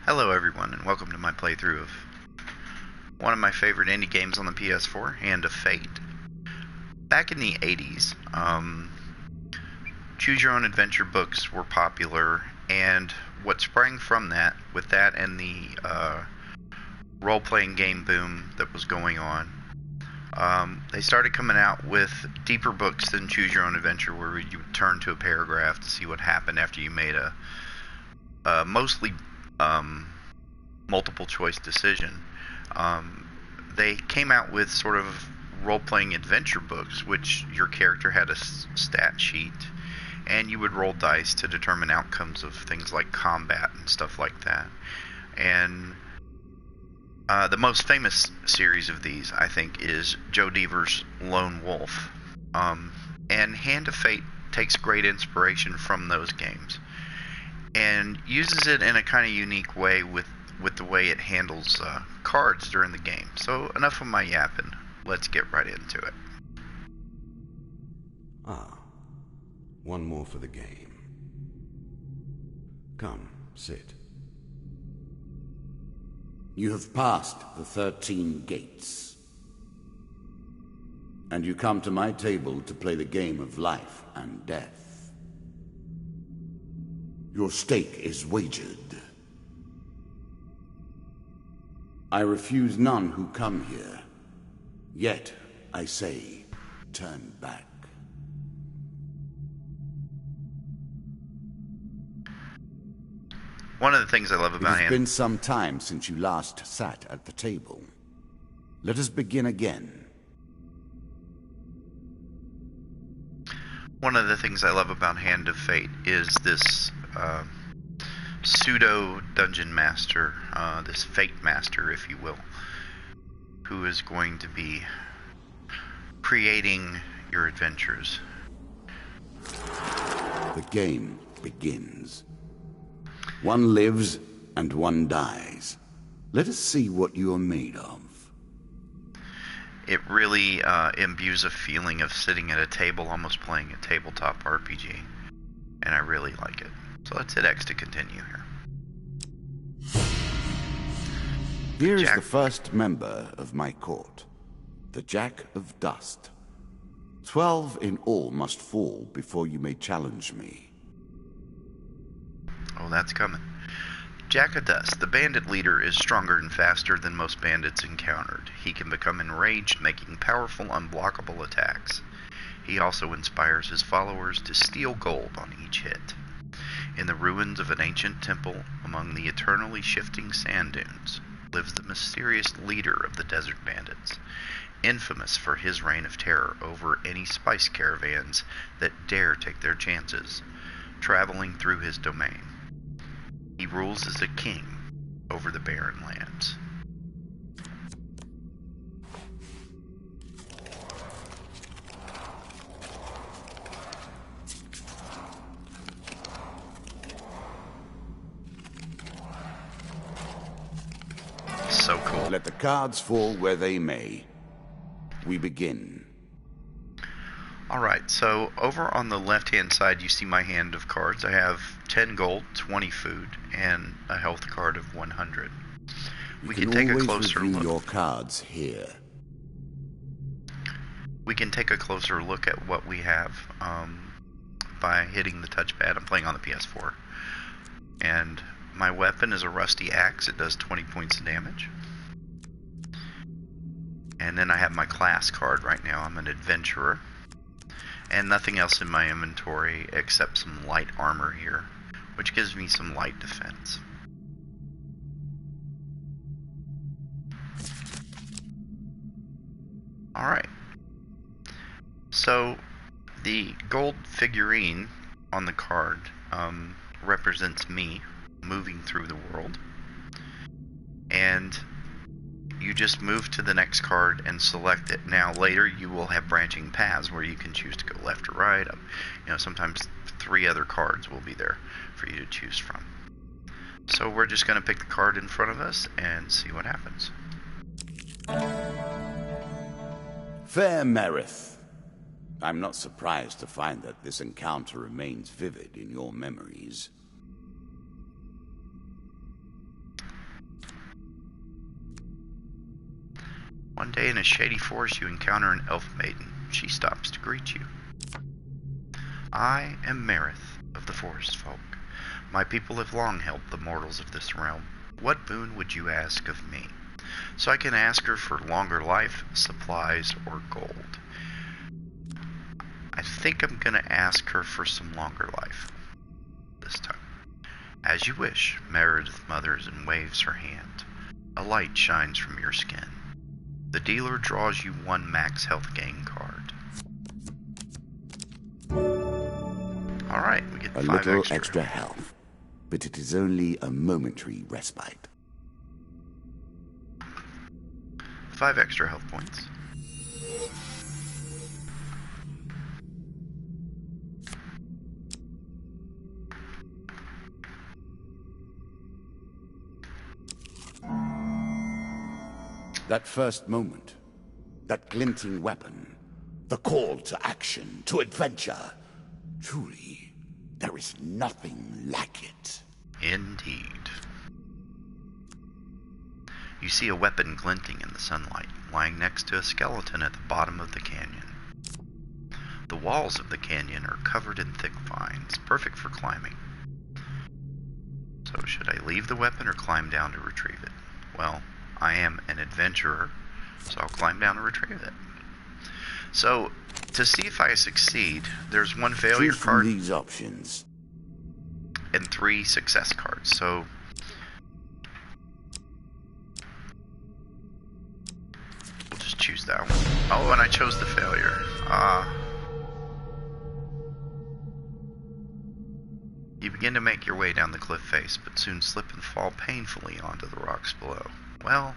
Hello everyone, and welcome to my playthrough of one of my favorite indie games on the PS4, Hand of Fate. Back in the 80s, choose your own adventure books were popular, and what sprang from that, with that and the role-playing game boom that was going on, they started coming out with deeper books than Choose Your Own Adventure, where you would turn to a paragraph to see what happened after you made a mostly multiple choice decision. They came out with sort of role-playing adventure books, which your character had a stat sheet, and you would roll dice to determine outcomes of things like combat and stuff like that. And the most famous series of these, I think, is Joe Dever's Lone Wolf. And Hand of Fate takes great inspiration from those games and uses it in a kind of unique way with the way it handles cards during the game. So enough of my yapping. Let's get right into it. One more for the game. Come, sit. You have passed the 13 gates, and you come to my table to play the game of life and death. Your stake is wagered. I refuse none who come here, yet I say, turn back. One of the things I love about It has been some time since you last sat at the table. Let us begin again. One of the things I love about Hand of Fate is this pseudo dungeon master, this fate master, if you will, who is going to be creating your adventures. The game begins. One lives and one dies. Let us see what you are made of. It really imbues a feeling of sitting at a table, almost playing a tabletop RPG, and I really like it. So let's hit X to continue here. Here is the first member of my court, the Jack of Dust. 12 in all must fall before you may challenge me. Oh, that's coming. Jack of Dust. The bandit leader is stronger and faster than most bandits encountered. He can become enraged, making powerful, unblockable attacks. He also inspires his followers to steal gold on each hit. In the ruins of an ancient temple among the eternally shifting sand dunes lives the mysterious leader of the desert bandits, infamous for his reign of terror over any spice caravans that dare take their chances, traveling through his domain. He rules as a king over the barren lands. So cool. Let the cards fall where they may. We begin. Alright, so over on the left-hand side you see my hand of cards. I have 10 gold, 20 food, and a health card of 100. We can take a closer look. Your cards here. We can take a closer look at what we have by hitting the touchpad. I'm playing on the PS4. And my weapon is a rusty axe. It does 20 points of damage. And then I have my class card right now. I'm an adventurer. And nothing else in my inventory except some light armor here, which gives me some light defense. Alright. So, the gold figurine on the card represents me moving through the world. And you just move to the next card and select it. Now later you will have branching paths where you can choose to go left or right. Sometimes 3 other cards will be there for you to choose from. So we're just going to pick the card in front of us and see what happens. Fair Merith. I'm not surprised to find that this encounter remains vivid in your memories. One day in a shady forest you encounter an elf maiden. She stops to greet you. I am Marith of the Forest Folk. My people have long helped the mortals of this realm. What boon would you ask of me? So I can ask her for longer life, supplies, or gold. I think I'm going to ask her for some longer life this time. As you wish, Meredith mutters and waves her hand. A light shines from your skin. The dealer draws you one max health gain card. Alright, we get a 5 little extra health, but it is only a momentary respite. 5 extra health points. That first moment, that glinting weapon, the call to action, to adventure. Truly, there is nothing like it. Indeed. You see a weapon glinting in the sunlight, lying next to a skeleton at the bottom of the canyon. The walls of the canyon are covered in thick vines, perfect for climbing. So should I leave the weapon or climb down to retrieve it? Well, I am an adventurer, so I'll climb down and retrieve it. So, to see if I succeed, there's one failure Choose card from these options and 3 success cards. So, we'll just choose that one. Oh, and I chose the failure. You begin to make your way down the cliff face, but soon slip and fall painfully onto the rocks below. Well,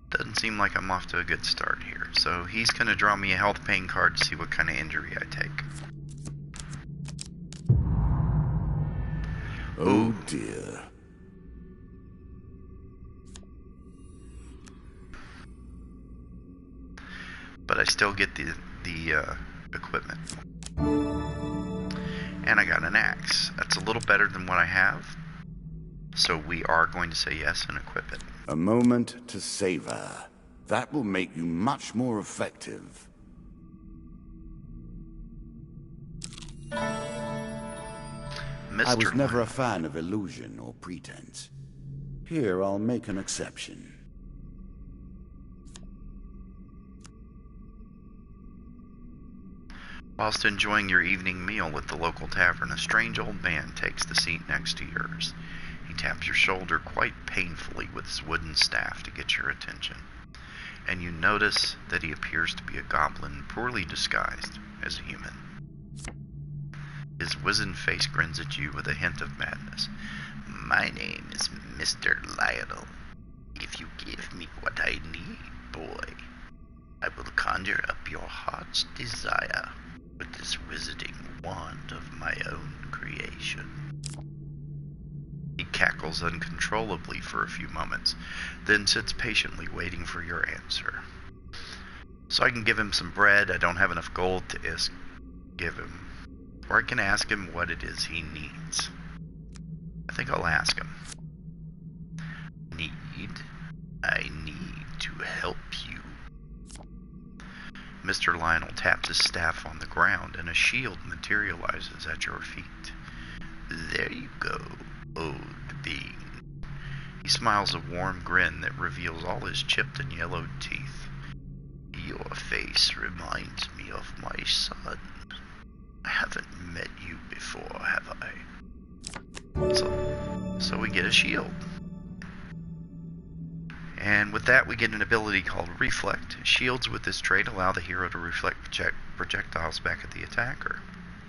doesn't seem like I'm off to a good start here. So he's going to draw me a health pain card to see what kind of injury I take. Oh dear. But I still get the equipment. And I got an axe. That's a little better than what I have. So we are going to say yes and equip it. A moment to savor. That will make you much more effective. I was never a fan of illusion or pretense. Here, I'll make an exception. Whilst enjoying your evening meal at the local tavern, a strange old man takes the seat next to yours. He taps your shoulder quite painfully with his wooden staff to get your attention, and you notice that he appears to be a goblin poorly disguised as a human. His wizened face grins at you with a hint of madness. My name is Mr. Lionel. If you give me what I need, boy, I will conjure up your heart's desire with this wizarding wand of my own creation. He cackles uncontrollably for a few moments, then sits patiently waiting for your answer. So I can give him some bread. I don't have enough gold to give him. Or I can ask him what it is he needs. I think I'll ask him. I need to help you. Mr. Lionel taps his staff on the ground and a shield materializes at your feet. There you go, old being. He smiles a warm grin that reveals all his chipped and yellowed teeth. Your face reminds me of my son. I haven't met you before, have I? So we get a shield. And with that, we get an ability called Reflect. Shields with this trait allow the hero to reflect projectiles back at the attacker.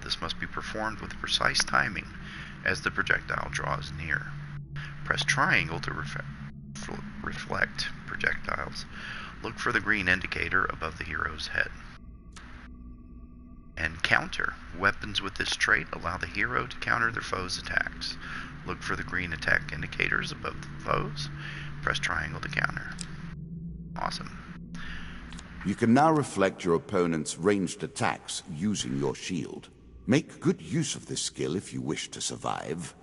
This must be performed with precise timing as the projectile draws near. Press triangle to reflect projectiles. Look for the green indicator above the hero's head. And counter. Weapons with this trait allow the hero to counter their foes' attacks. Look for the green attack indicators above the foes. Press triangle to counter. Awesome. You can now reflect your opponent's ranged attacks using your shield. Make good use of this skill if you wish to survive.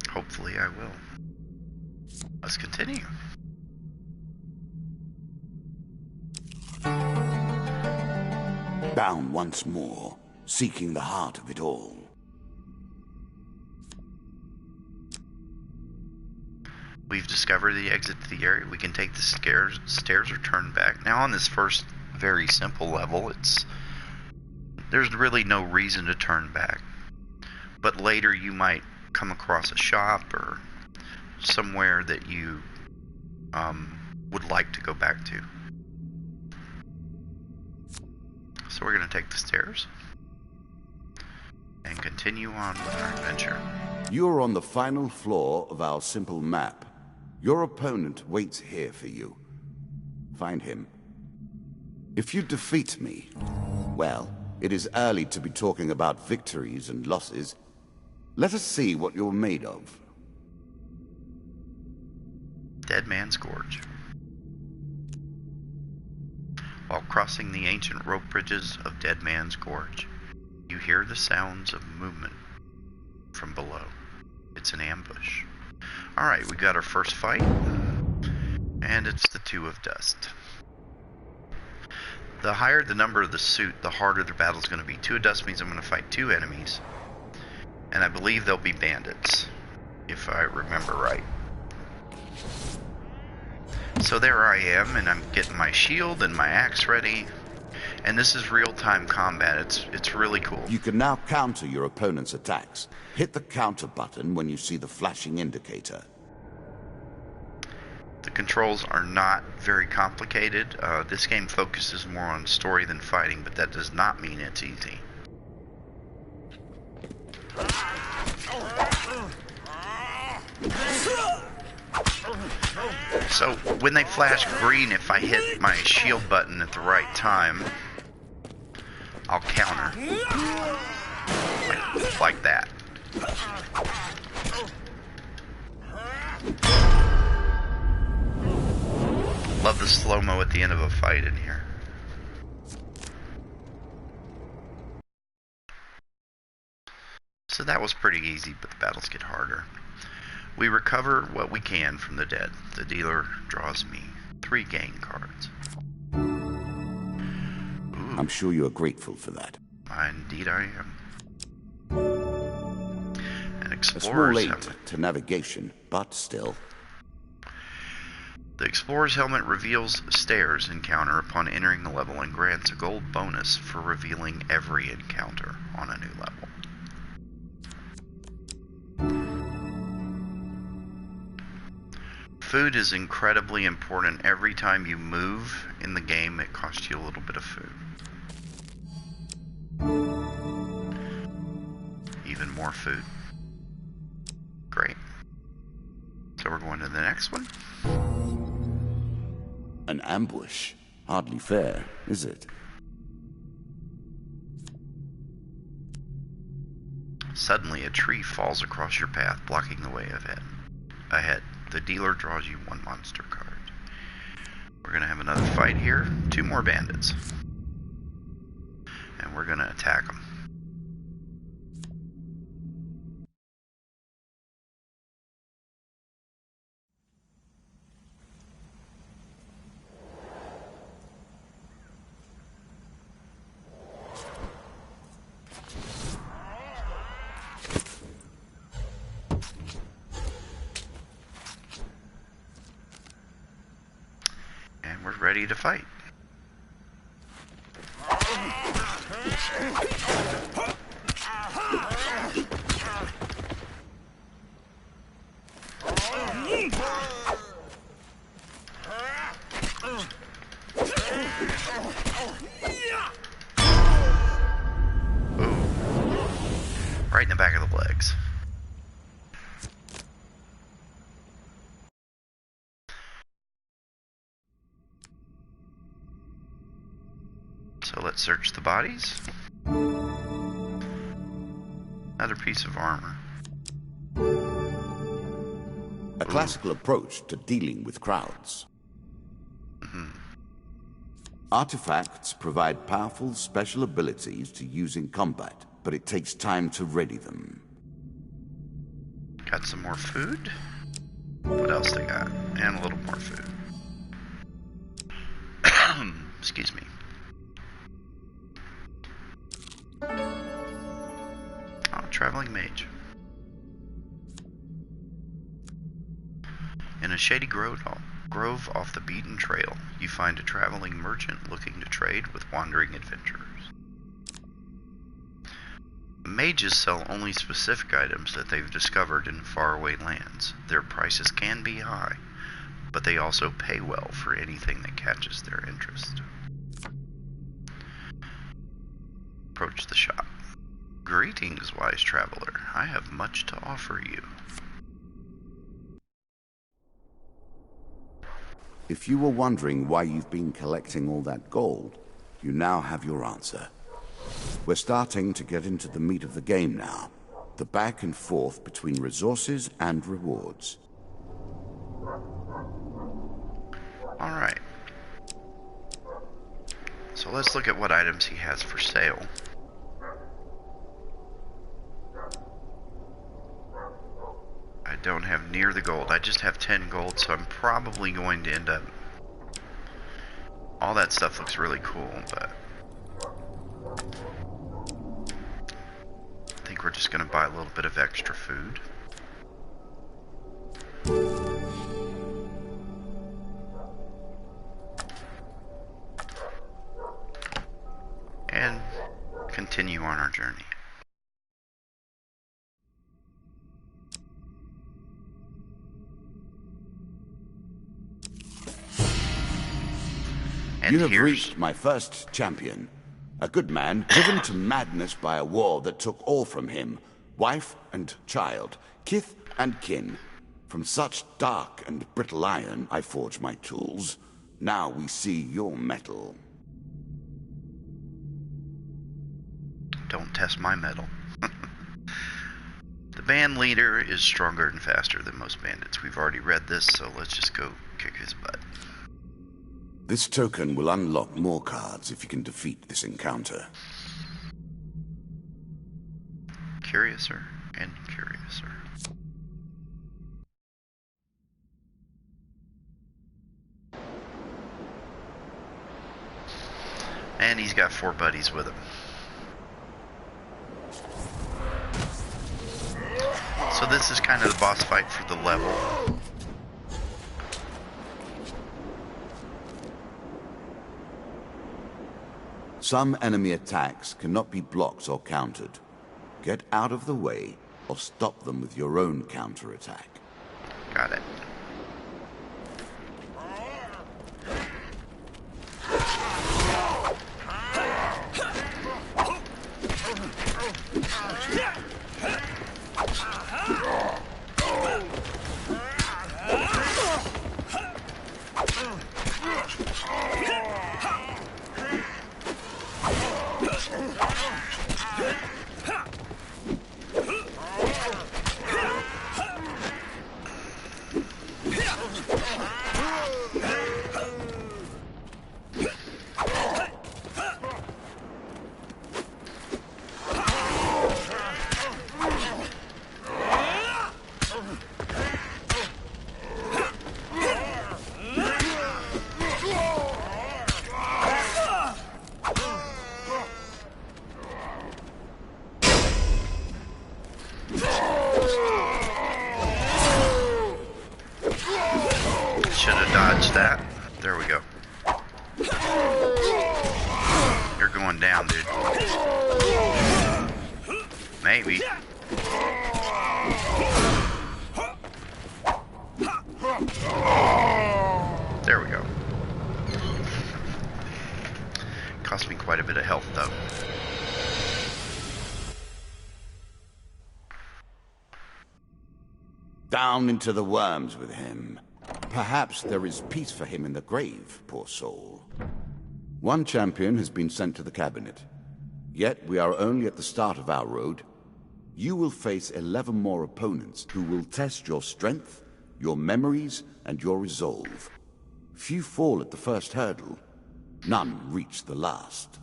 Hopefully I will. Let's continue. Bound once more, seeking the heart of it all. We've discovered the exit to the area. We can take the stairs or turn back. Now on this first very simple level, there's really no reason to turn back. But later you might come across a shop or somewhere that you would like to go back to. So we're going to take the stairs and continue on with our adventure. You're on the final floor of our simple map. Your opponent waits here for you. Find him. If you defeat me, well, it is early to be talking about victories and losses. Let us see what you're made of. Dead Man's Gorge. While crossing the ancient rope bridges of Dead Man's Gorge, you hear the sounds of movement from below. It's an ambush. Alright, we got our first fight, and it's the Two of Dust. The higher the number of the suit, the harder the battle's going to be. Two of Dust means I'm going to fight two enemies, and I believe they'll be bandits, if I remember right. So there I am, and I'm getting my shield and my axe ready, and this is real-time combat. It's really cool. You can now counter your opponent's attacks. Hit the counter button when you see the flashing indicator. The controls are not very complicated. This game focuses more on story than fighting, but that does not mean it's easy. So when they flash green, if I hit my shield button at the right time, I'll counter. Like that. Love the slow-mo at the end of a fight in here. So that was pretty easy, but the battles get harder. We recover what we can from the dead. The dealer draws me 3 gang cards. Ooh. I'm sure you are grateful for that. Indeed I am. An A small explorer's late helmet. to navigation, but still. The explorer's helmet reveals stairs encounter upon entering the level and grants a gold bonus for revealing every encounter on a new level. Food is incredibly important. Every time you move in the game, it costs you a little bit of food. Even more food. Great. So we're going to the next one. An ambush. Hardly fair, is it? Suddenly, a tree falls across your path, blocking the way ahead. The dealer draws you 1 monster card. We're going to have another fight here. 2 more bandits. And we're going to attack them. And we're ready to fight. Ooh. Right in the back of the legs. So let's search the bodies. Another piece of armor. A classical approach to dealing with crowds. Artifacts provide powerful special abilities to use in combat, but it takes time to ready them. Got some more food. What else they got? And a little more food. Excuse me. Oh, traveling mage. In a shady grove off the beaten trail, you find a traveling merchant looking to trade with wandering adventurers. Mages sell only specific items that they've discovered in faraway lands. Their prices can be high, but they also pay well for anything that catches their interest. Approach the shop. Greetings, wise traveler. I have much to offer you. If you were wondering why you've been collecting all that gold, you now have your answer. We're starting to get into the meat of the game now. The back and forth between resources and rewards. Alright. So let's look at what items he has for sale. I don't have near the gold. I just have 10 gold, so I'm probably going to end up... All that stuff looks really cool, but... I think we're just going to buy a little bit of extra food. And continue on our journey. And you have reached my first champion. A good man driven to madness by a war that took all from him. Wife and child, kith and kin. From such dark and brittle iron I forge my tools. Now we see your metal. Don't test my metal. The band leader is stronger and faster than most bandits. We've already read this, so let's just go kick his butt. This token will unlock more cards if you can defeat this encounter. Curiouser and curiouser. And he's got 4 buddies with him. So this is kind of the boss fight for the level. Some enemy attacks cannot be blocked or countered. Get out of the way or stop them with your own counterattack. Got it. Should have dodged that. There we go. You're going down, dude. Maybe. There we go. Cost me quite a bit of health, though. Down into the worms with him. Perhaps there is peace for him in the grave, poor soul. One champion has been sent to the cabinet. Yet we are only at the start of our road. You will face 11 more opponents who will test your strength, your memories, and your resolve. Few fall at the first hurdle. None reach the last.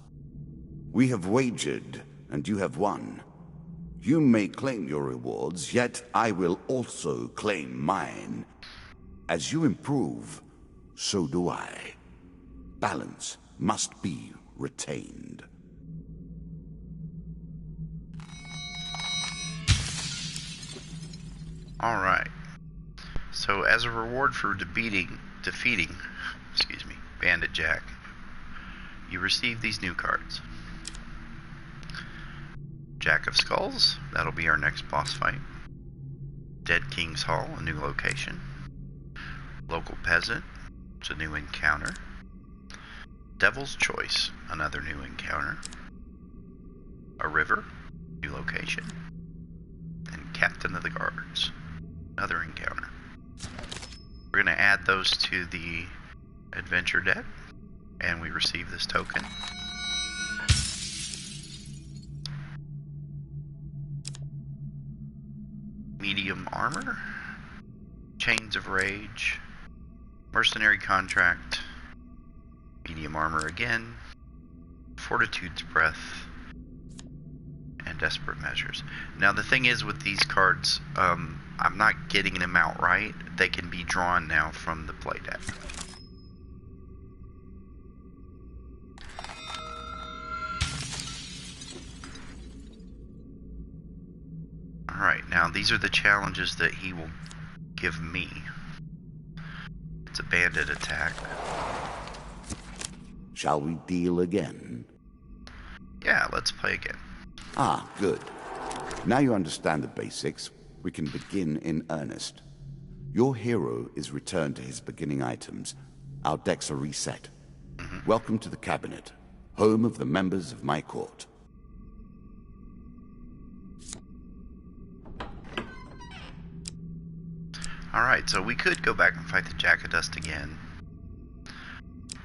We have wagered, and you have won. You may claim your rewards, yet I will also claim mine. As you improve, so do I. Balance must be retained. Alright. So as a reward for defeating Bandit Jack, you receive these new cards. Jack of Skulls, that'll be our next boss fight. Dead King's Hall, a new location. Local Peasant, it's a new encounter. Devil's Choice, another new encounter. A River, new location. And Captain of the Guards, another encounter. We're going to add those to the adventure deck, and we receive this token. Medium Armor, Chains of Rage, Mercenary Contract, Medium Armor again, Fortitude's Breath, and Desperate Measures. Now the thing is with these cards, I'm not getting them outright. They can be drawn now from the play deck. Alright, now these are the challenges that he will give me. It's a bandit attack. Shall we deal again? Yeah, let's play again. Ah, good. Now you understand the basics, we can begin in earnest. Your hero is returned to his beginning items. Our decks are reset. Welcome to the cabinet, home of the members of my court. Alright, so we could go back and fight the Jack of Dust again,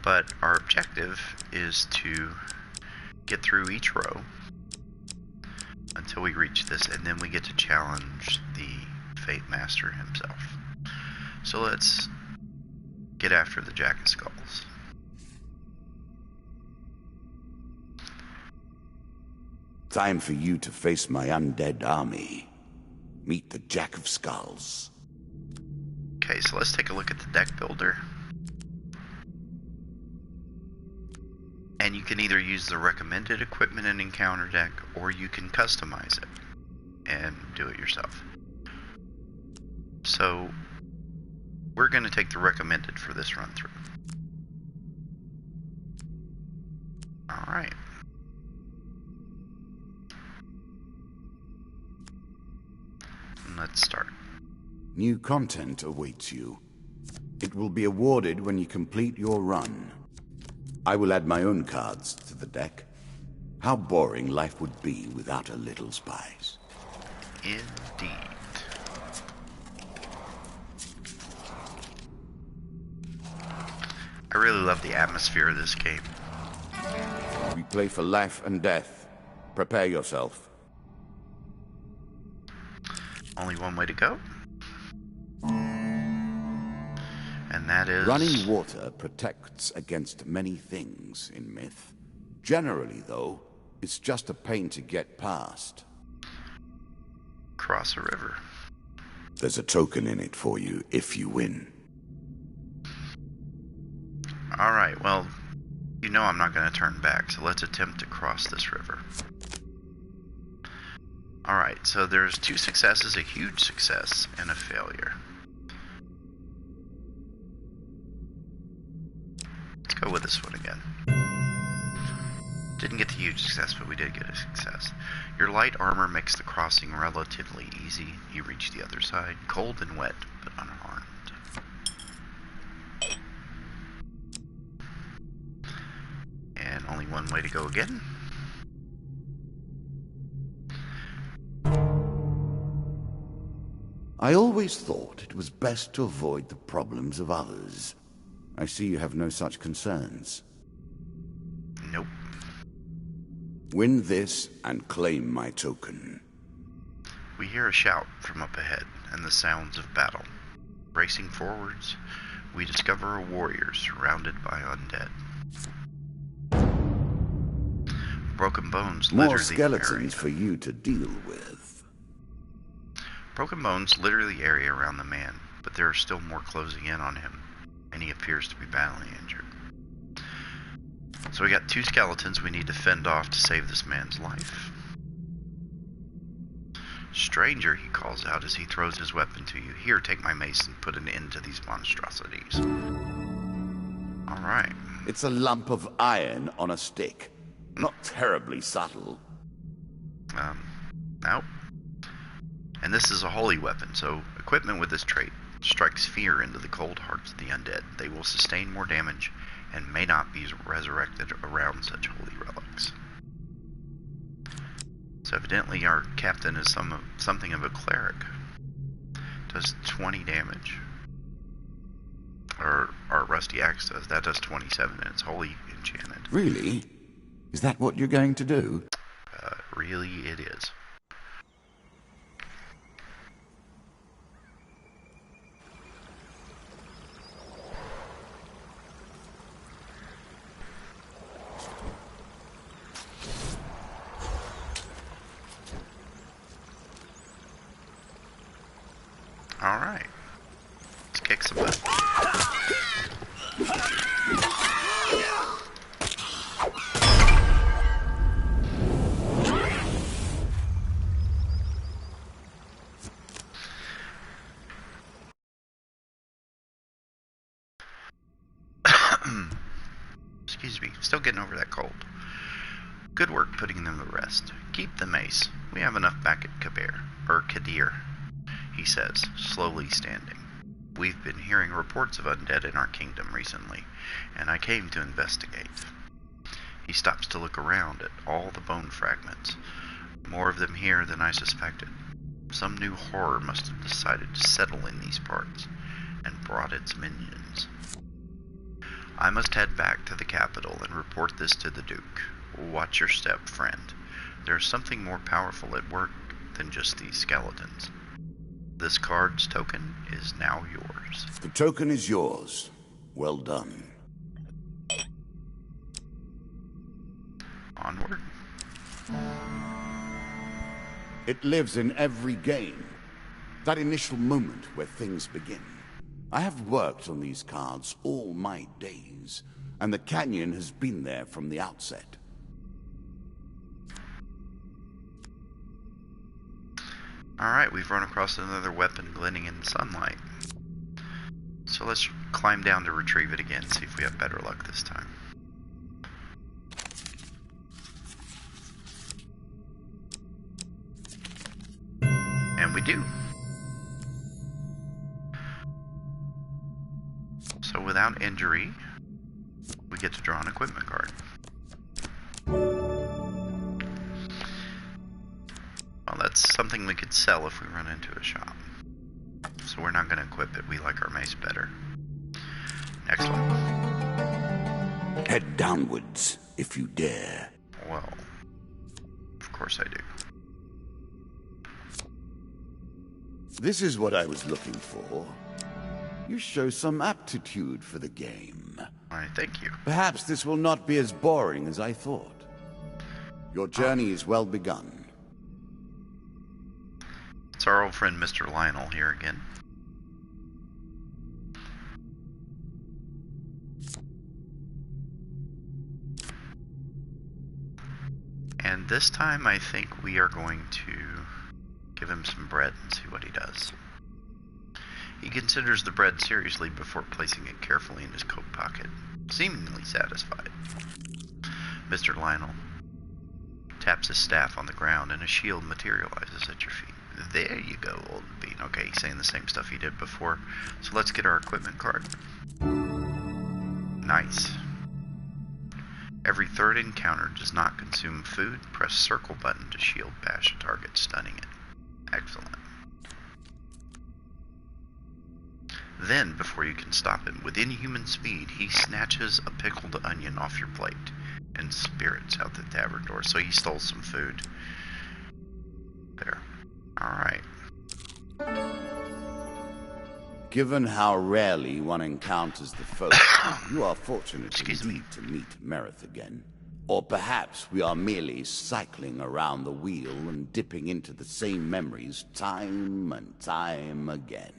but our objective is to get through each row until we reach this, and then we get to challenge the Fate Master himself. So let's get after the Jack of Skulls. Time for you to face my undead army. Meet the Jack of Skulls. Okay, so let's take a look at the deck builder. And you can either use the recommended equipment and encounter deck, or you can customize it and do it yourself. So we're going to take the recommended for this run through. Alright. Let's start. New content awaits you. It will be awarded when you complete your run. I will add my own cards to the deck. How boring life would be without a little spice. Indeed. I really love the atmosphere of this game. We play for life and death. Prepare yourself. Only one way to go. And that is... Running water protects against many things in myth. Generally, though, it's just a pain to get past. Cross a river. There's a token in it for you if you win. Alright, well, you know I'm not going to turn back, so let's attempt to cross this river. Alright, so there's 2 successes, a huge success, and a failure. Let's go with this one again. Didn't get the huge success, but we did get a success. Your light armor makes the crossing relatively easy. You reach the other side, cold and wet, but unharmed. And only one way to go again. I always thought it was best to avoid the problems of others. I see you have no such concerns. Nope. Win this and claim my token. We hear a shout from up ahead and the sounds of battle. Racing forwards, we discover a warrior surrounded by undead. Broken bones litter More the skeletons area. for you to deal with. Broken bones litter the area around the man, but there are still more closing in on him, and he appears to be badly injured. So we got 2 skeletons we need to fend off to save this man's life. Stranger, he calls out as he throws his weapon to you. Here, take my mace and put an end to these monstrosities. Alright. It's a lump of iron on a stick. Not terribly subtle. Nope. And this is a holy weapon, so equipment with this trait strikes fear into the cold hearts of the undead. They will sustain more damage and may not be resurrected around such holy relics. So evidently our captain is something of a cleric. Does 20 damage. Or our rusty axe does. That does 27 and it's holy enchanted. Really? Is that what you're going to do? Really it is. Alright. Let's kick some butt. Excuse me, still getting over that cold. Good work putting them to rest. Keep the mace. We have enough back at Kadir, he says, slowly standing. We've been hearing reports of undead in our kingdom recently, and I came to investigate. He stops to look around at all the bone fragments. More of them here than I suspected. Some new horror must have decided to settle in these parts, and brought its minions. I must head back to the capital and report this to the Duke. Watch your step, friend. There's something more powerful at work than just these skeletons. This card's token is now yours. The token is yours. Well done. Onward. It lives in every game. That initial moment where things begin. I have worked on these cards all my days, and the canyon has been there from the outset. Alright, we've run across another weapon glinting in sunlight. So let's climb down to retrieve it again, see if we have better luck this time. And we do. So without injury, we get to draw an equipment card. Well, that's something we could sell if we run into a shop. So we're not going to equip it. We like our mace better. Next one. Head downwards, if you dare. Well, of course I do. This is what I was looking for. You show some aptitude for the game. Why, thank you. Perhaps this will not be as boring as I thought. Your journey is well begun. It's our old friend Mr. Lionel here again. And this time I think we are going to give him some bread and see what he does. He considers the bread seriously before placing it carefully in his coat pocket, seemingly satisfied. Mr. Lionel taps his staff on the ground and a shield materializes at your feet. There you go, old bean. Okay, he's saying the same stuff he did before. So let's get our equipment card. Nice. Every third encounter does not consume food. Press circle button to shield bash a target, stunning it. Excellent. Then, before you can stop him, with inhuman speed, he snatches a pickled onion off your plate and spirits out the tavern door. So he stole some food. There. Alright. Given how rarely one encounters the folk, you are fortunate indeed to meet Merith again. Or perhaps we are merely cycling around the wheel and dipping into the same memories time and time again.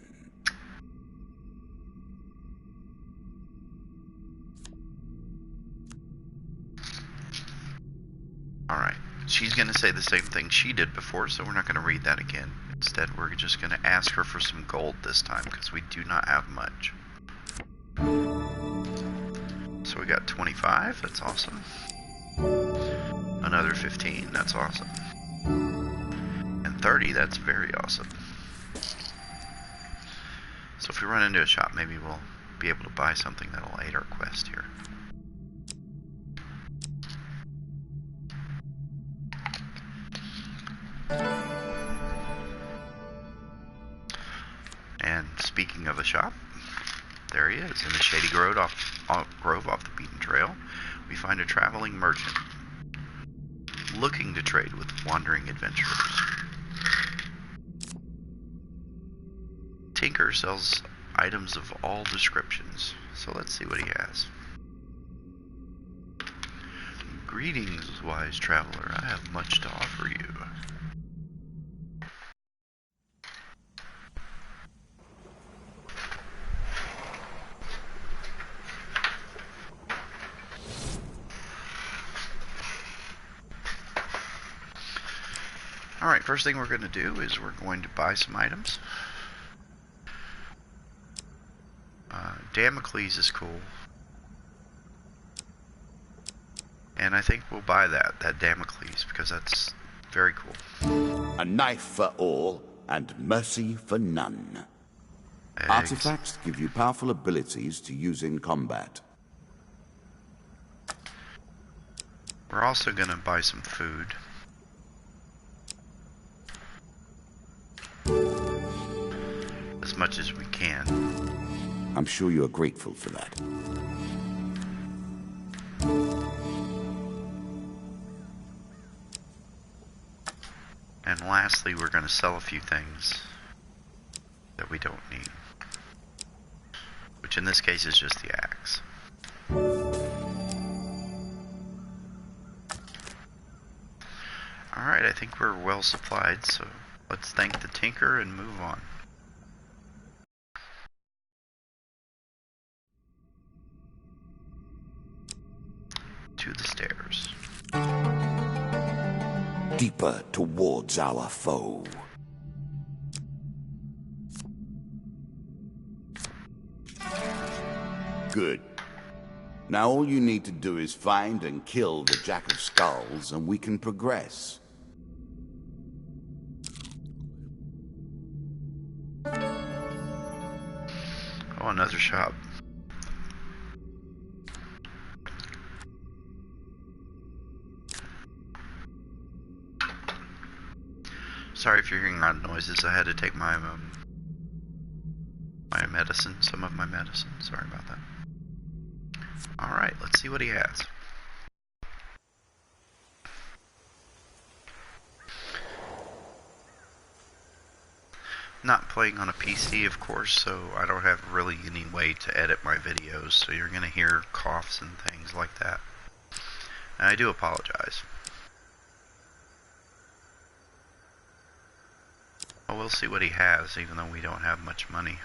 Alright, she's going to say the same thing she did before, so we're not going to read that again. Instead, we're just going to ask her for some gold this time, because we do not have much. So we got 25, that's awesome. Another 15, that's awesome. And 30, that's very awesome. So if we run into a shop, maybe we'll be able to buy something that'll aid our quest here. And speaking of a shop, there he is, in the shady grove off the beaten trail. We find a traveling merchant looking to trade with wandering adventurers. Tinker sells items of all descriptions, so let's see what he has. Greetings, wise traveler. I have much to offer you. Alright, first thing we're going to do is we're going to buy some items. Damocles is cool. And I think we'll buy that Damocles, because that's very cool. A knife for all, and mercy for none. Artifacts give you powerful abilities to use in combat. We're also going to buy some food. As much as we can. I'm sure you are grateful for that. And lastly, we're going to sell a few things that we don't need. Which in this case is just the axe. Alright, I think we're well supplied, so let's thank the Tinker and move on. To the stairs. Deeper towards our foe. Good. Now all you need to do is find and kill the Jack of Skulls, and we can progress. Oh, another shop. Sorry if you're hearing loud noises. I had to take my my medicine, some of my medicine. Sorry about that. Alright, let's see what he has. Not playing on a PC, of course, so I don't have really any way to edit my videos, so you're going to hear coughs and things like that. And I do apologize. Well, we'll see what he has, even though we don't have much money.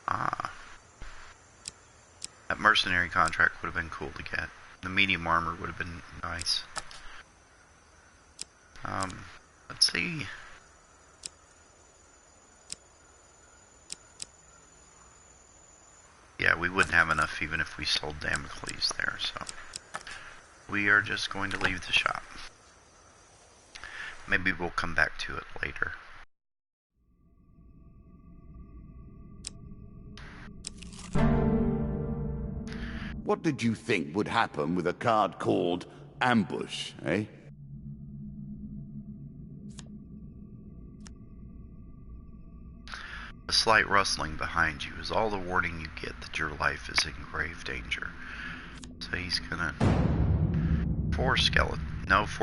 Ah. That mercenary contract would have been cool to get. The medium armor would have been nice. Let's see. Yeah, we wouldn't have enough even if we sold Damocles there, so we are just going to leave the shop. Maybe we'll come back to it later. What did you think would happen with a card called Ambush, eh? A slight rustling behind you is all the warning you get that your life is in grave danger. So he's gonna... 4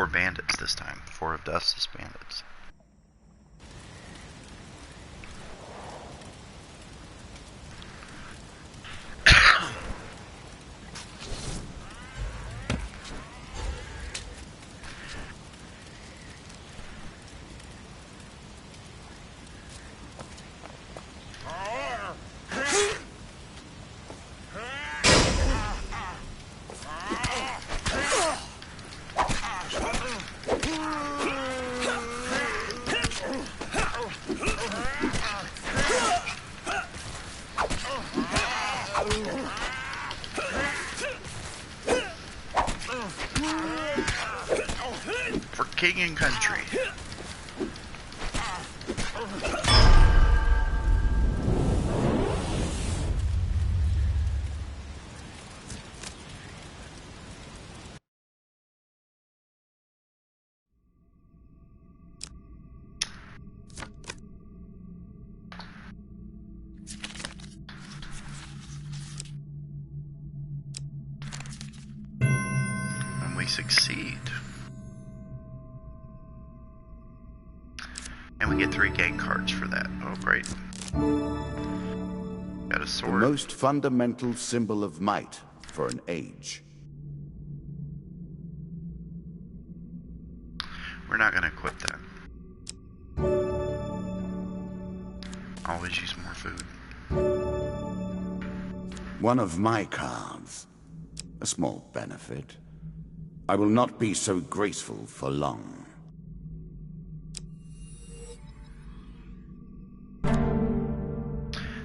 bandits this time. 4 of Dustus bandits. For king and country. And we succeed. And we get 3 game cards for that. Oh, great. Got a sword. The most fundamental symbol of might for an age. We're not going to equip that. Always use more food. One of my cards. A small benefit. I will not be so graceful for long.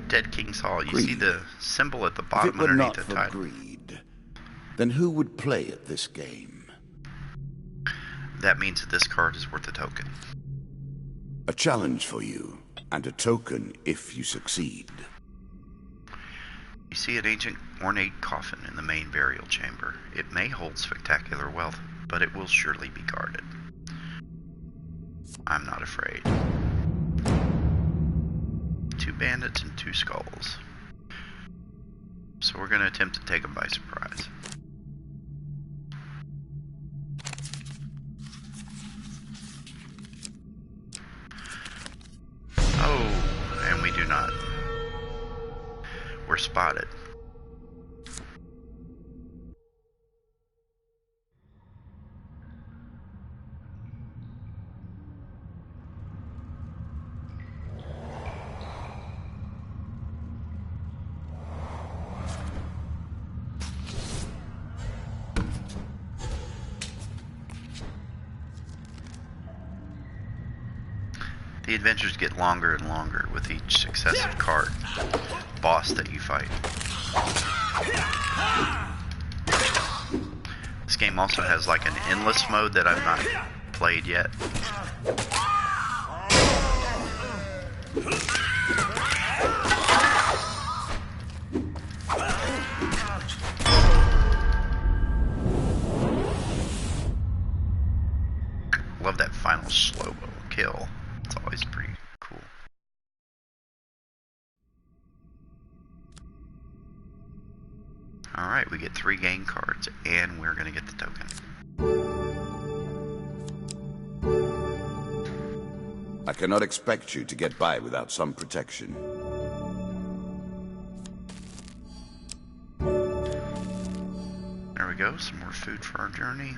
Dead King's Hall. You Greed. see the symbol at the If bottom it were underneath not the for title. greed, then who would play at this game? That means that this card is worth a token. A challenge for you, and a token if you succeed. You see an ancient ornate coffin in the main burial chamber. It may hold spectacular wealth, but it will surely be guarded. I'm not afraid. 2 bandits and 2 skulls. So we're going to attempt to take them by surprise. Oh, and we do not. We're spotted. The adventures get longer and longer with each successive card boss that you fight. This game also has like an endless mode that I've not played yet. Love that final slow-mo kill. It's always pretty cool. Alright, we get 3 game cards, and we're going to get the token. I cannot expect you to get by without some protection. There we go, some more food for our journey.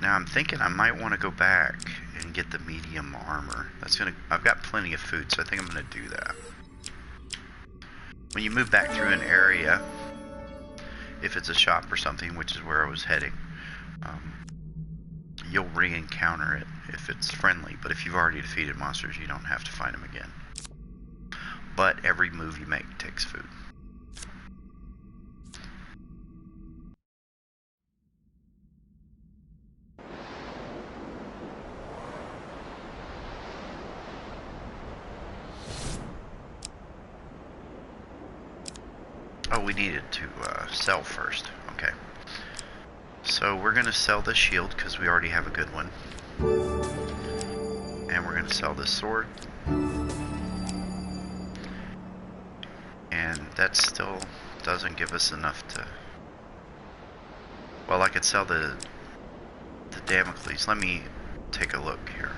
Now I'm thinking I might want to go back and get the medium armor. I've got plenty of food, so I think I'm gonna do that. When you move back through an area, if it's a shop or something, which is where I was heading, you'll re-encounter it if it's friendly, but if you've already defeated monsters, you don't have to find them again. But every move you make takes food. Oh, we needed to sell first. Okay. So we're going to sell this shield because we already have a good one. And we're going to sell this sword. And that still doesn't give us enough to... Well, I could sell the Damocles. Let me take a look here.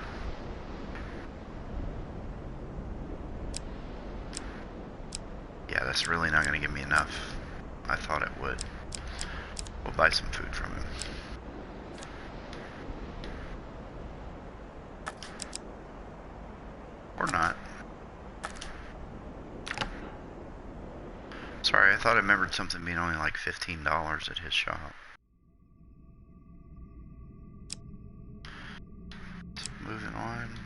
Yeah, that's really not going to give me enough. I thought it would. We'll buy some food from him. Or not. Sorry, I thought I remembered something being only like $15 at his shop. So moving on.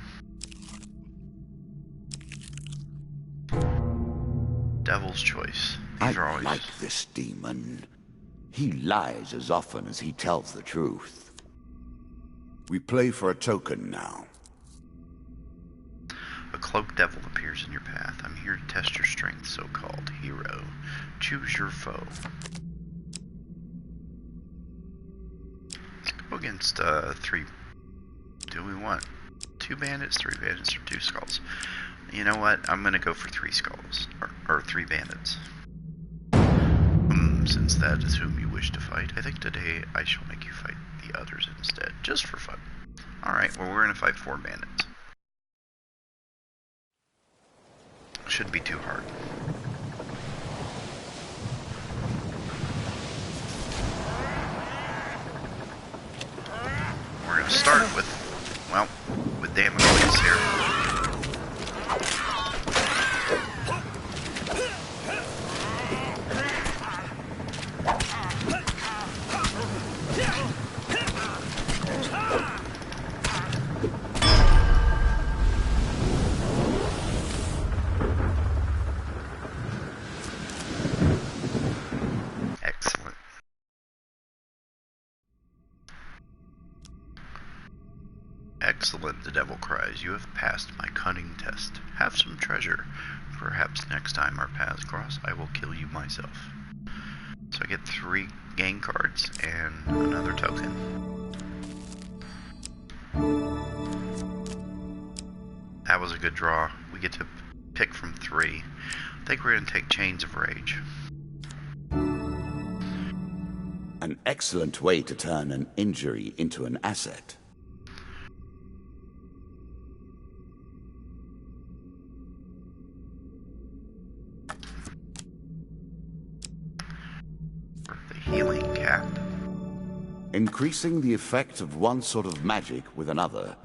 Devil's Choice. These I are always... like this demon. He lies as often as he tells the truth. We play for a token now. A cloaked devil appears in your path. I'm here to test your strength, so-called hero. Choose your foe. Let's go against 3. Do we want 2 bandits, 3 bandits, or 2 skulls? You know what? I'm gonna go for 3 skulls. Or 3 bandits. Since that is whom you wish to fight, I think today I shall make you fight the others instead, just for fun. Alright, well we're gonna fight 4 bandits. Shouldn't be too hard. We're gonna start with, well, with Damocles here. Excellent. Excellent, the devil cries. You have passed my cunning test. Have some treasure. Perhaps next time our paths cross, I will kill you myself. So I get 3 gang cards and another token. That was a good draw. We get to pick from 3. I think we're going to take Chains of Rage. An excellent way to turn an injury into an asset. For the Healing Cap. Increasing the effect of one sort of magic with another.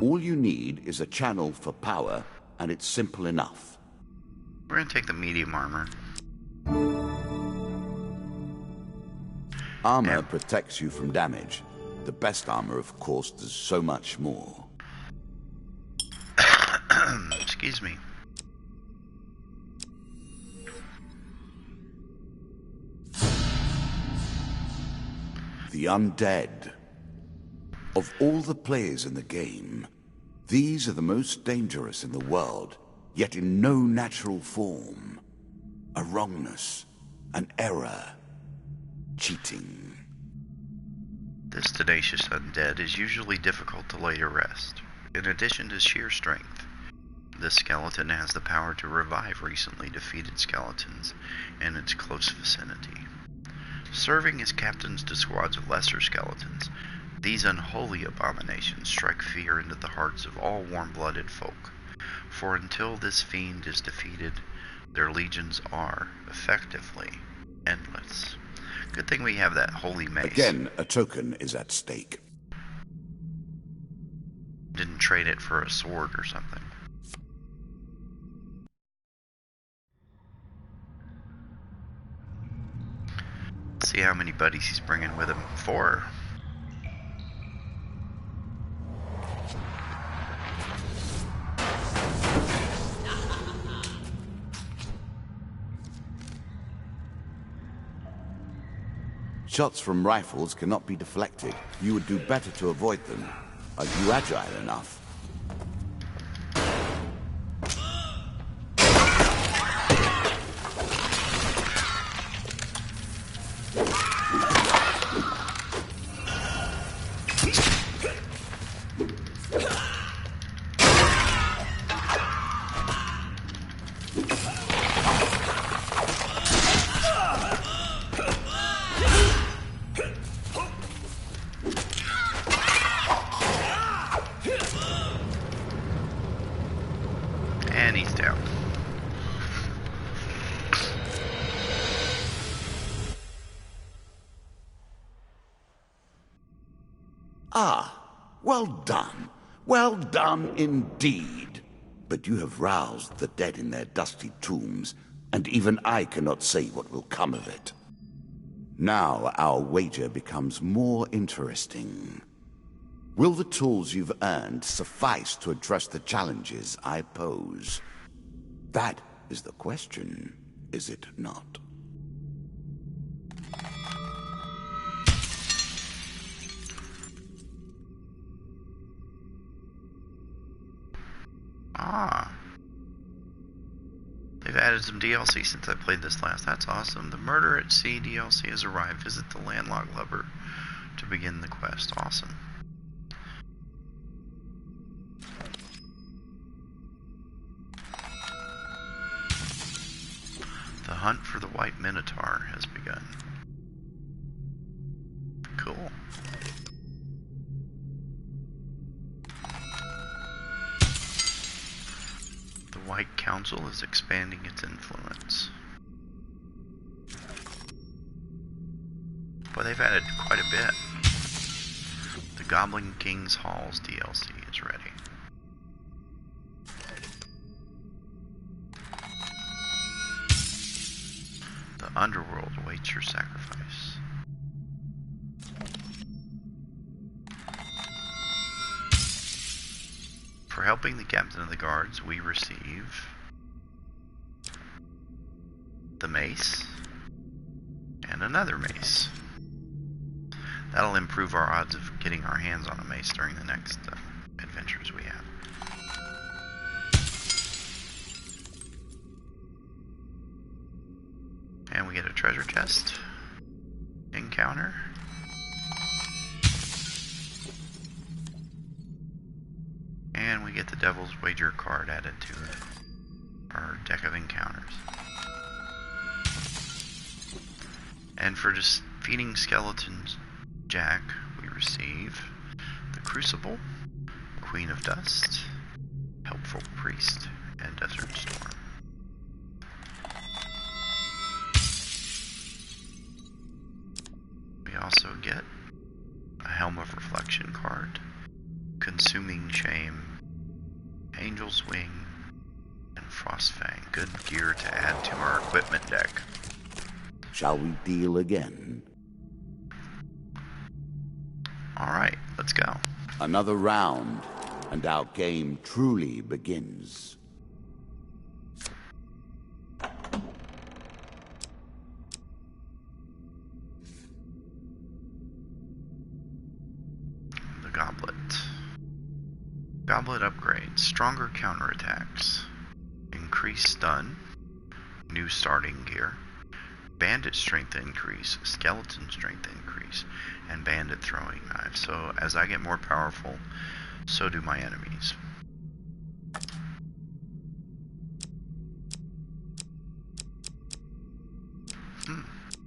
All you need is a channel for power, and it's simple enough. We're going to take the medium armor. Armor protects you from damage. The best armor, of course, does so much more. Excuse me. The undead. Of all the players in the game, these are the most dangerous in the world, yet in no natural form. A wrongness, an error, cheating. This tenacious undead is usually difficult to lay to rest. In addition to sheer strength, this skeleton has the power to revive recently defeated skeletons in its close vicinity. Serving as captains to squads of lesser skeletons, these unholy abominations strike fear into the hearts of all warm-blooded folk. For until this fiend is defeated, their legions are, effectively, endless. Good thing we have that holy mace. Again, a token is at stake. Didn't trade it for a sword or something. Let's see how many buddies he's bringing with him. 4. Shots from rifles cannot be deflected. You would do better to avoid them. Are you agile enough? And he's down. Ah, well done. Well done indeed. But you have roused the dead in their dusty tombs, and even I cannot say what will come of it. Now our wager becomes more interesting. Will the tools you've earned suffice to address the challenges I pose? That is the question. is it not? Ah. They've added some DLC since I played this last. That's awesome. The Murder at Sea DLC has arrived. Visit the landlocked lover to begin the quest. Awesome. The hunt for the White Minotaur has begun. Cool. The White Council is expanding its influence. But they've added quite a bit. The Goblin King's Halls DLC is ready. The Underworld awaits your sacrifice. For helping the captain of the guards, we receive the mace and another mace. That'll improve our odds of getting our hands on a mace during the next adventures we have. And we get a treasure chest encounter. And we get the Devil's Wager card added to our deck of encounters. And for defeating Skeleton's Jack, we receive the Crucible, Queen of Dust, Helpful Priest, and Desert Storm. We also get a Helm of Reflection card, Consuming Shame, Angel's Wing, and Frostfang. Good gear to add to our equipment deck. Shall we deal again? Alright, let's go. Another round, and our game truly begins. The Goblet. Goblet upgrades. Stronger counterattacks. Increased stun. New starting gear. Bandit strength increase. Skeleton strength increase. And bandit throwing knife. So as I get more powerful, so do my enemies.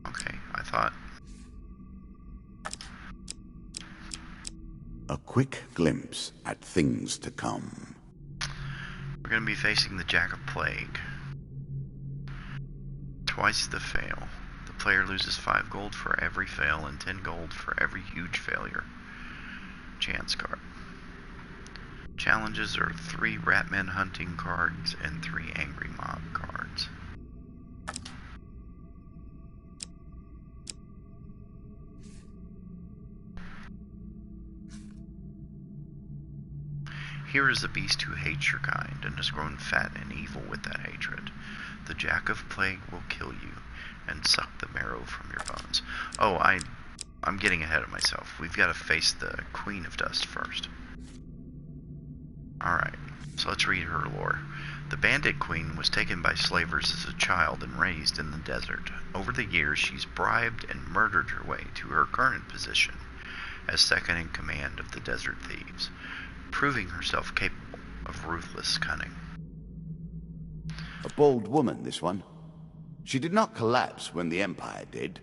Okay, I thought. A quick glimpse at things to come. We're going to be facing the Jack of Plague. Twice the fail. The player loses 5 gold for every fail and 10 gold for every huge failure. Chance card. Challenges are 3 Ratman hunting cards and 3 Angry Mob cards. Here is a beast who hates your kind and has grown fat and evil with that hatred. The Jack of Plague will kill you and suck the marrow from your bones. Oh, I'm getting ahead of myself. We've got to face the Queen of Dust first. Alright, so let's read her lore. The Bandit Queen was taken by slavers as a child and raised in the desert. Over the years, she's bribed and murdered her way to her current position as second in command of the Desert Thieves, proving herself capable of ruthless cunning. A bold woman, this one. She did not collapse when the Empire did.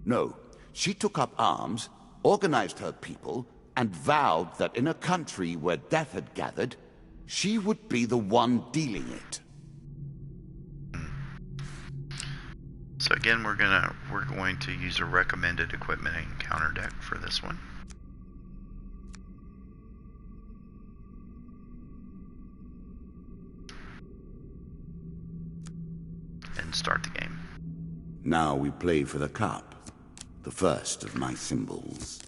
No, she took up arms, organized her people, and vowed that in a country where death had gathered, she would be the one dealing it. So again, we're going to use a recommended equipment encounter deck for this one. And start the game. Now we play for the cup, the first of my symbols.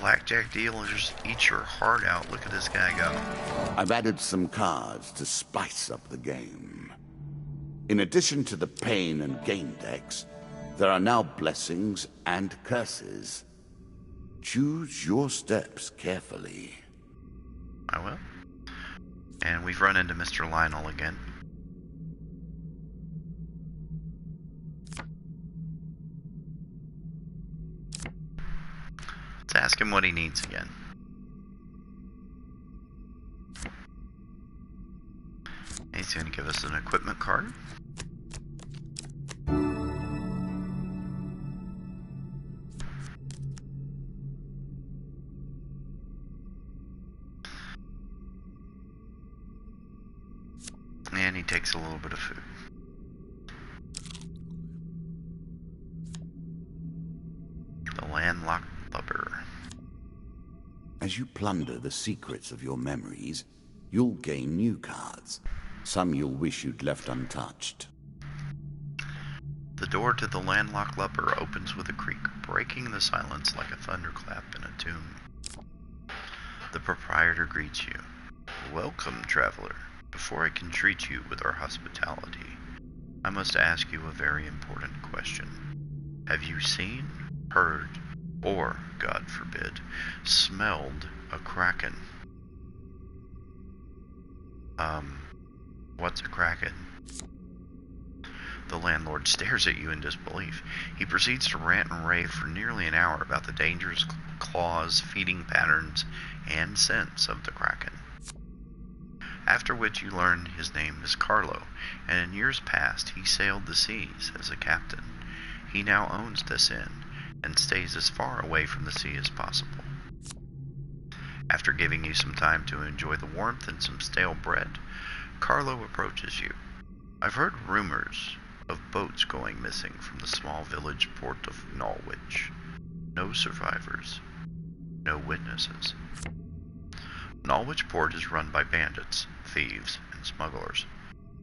blackjack dealers eat your heart out. Look at this guy go. I've added some cards to spice up the game. In addition to the pain and gain decks, there are now blessings and curses. Choose your steps carefully. I will. And we've run into Mr. Lionel again. Let's ask him what he needs again. He's going to give us an equipment card. And he takes a little bit of food. The landlocked lubber. As you plunder the secrets of your memories, you'll gain new cards. Some you'll wish you'd left untouched. The door to the landlocked lubber opens with a creak, breaking the silence like a thunderclap in a tomb. The proprietor greets you. Welcome, traveler. Before I can treat you with our hospitality, I must ask you a very important question. Have you seen, heard, or, God forbid, smelled a kraken? What's a kraken? The landlord stares at you in disbelief. He proceeds to rant and rave for nearly an hour about the dangerous claws, feeding patterns, and scents of the kraken. After which you learn his name is Carlo, and in years past he sailed the seas as a captain. He now owns this inn, and stays as far away from the sea as possible. After giving you some time to enjoy the warmth and some stale bread, Carlo approaches you. I've heard rumors of boats going missing from the small village port of Norwich. No survivors, no witnesses. Norwich port is run by bandits, thieves, and smugglers.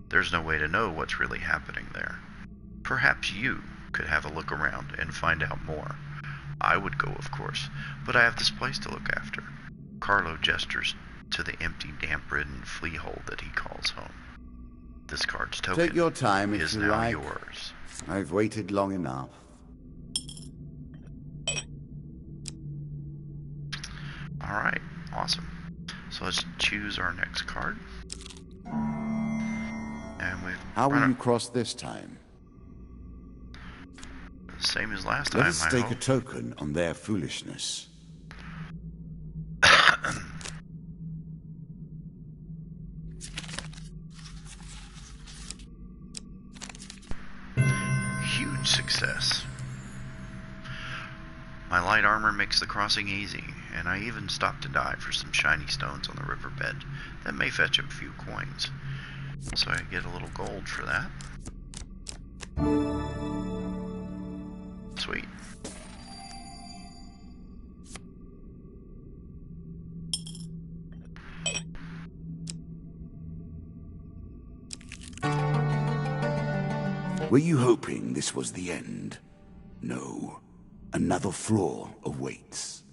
There's no way to know what's really happening there. Perhaps you could have a look around and find out more. I would go, of course, but I have this place to look after. Carlo gestures to the empty, damp-ridden flea hole that he calls home. This card's token Take your time if is you now like. yours. I've waited long enough. Alright, awesome. So let's choose our next card. And we've How will you cross this time? same as last Let time, us I stake a hope. token on their foolishness. Huge success. My light armor makes the crossing easy, and I even stop to die for some shiny stones on the riverbed that may fetch a few coins. So I get a little gold for that. Sweet. Were you hoping this was the end? No. Another floor awaits.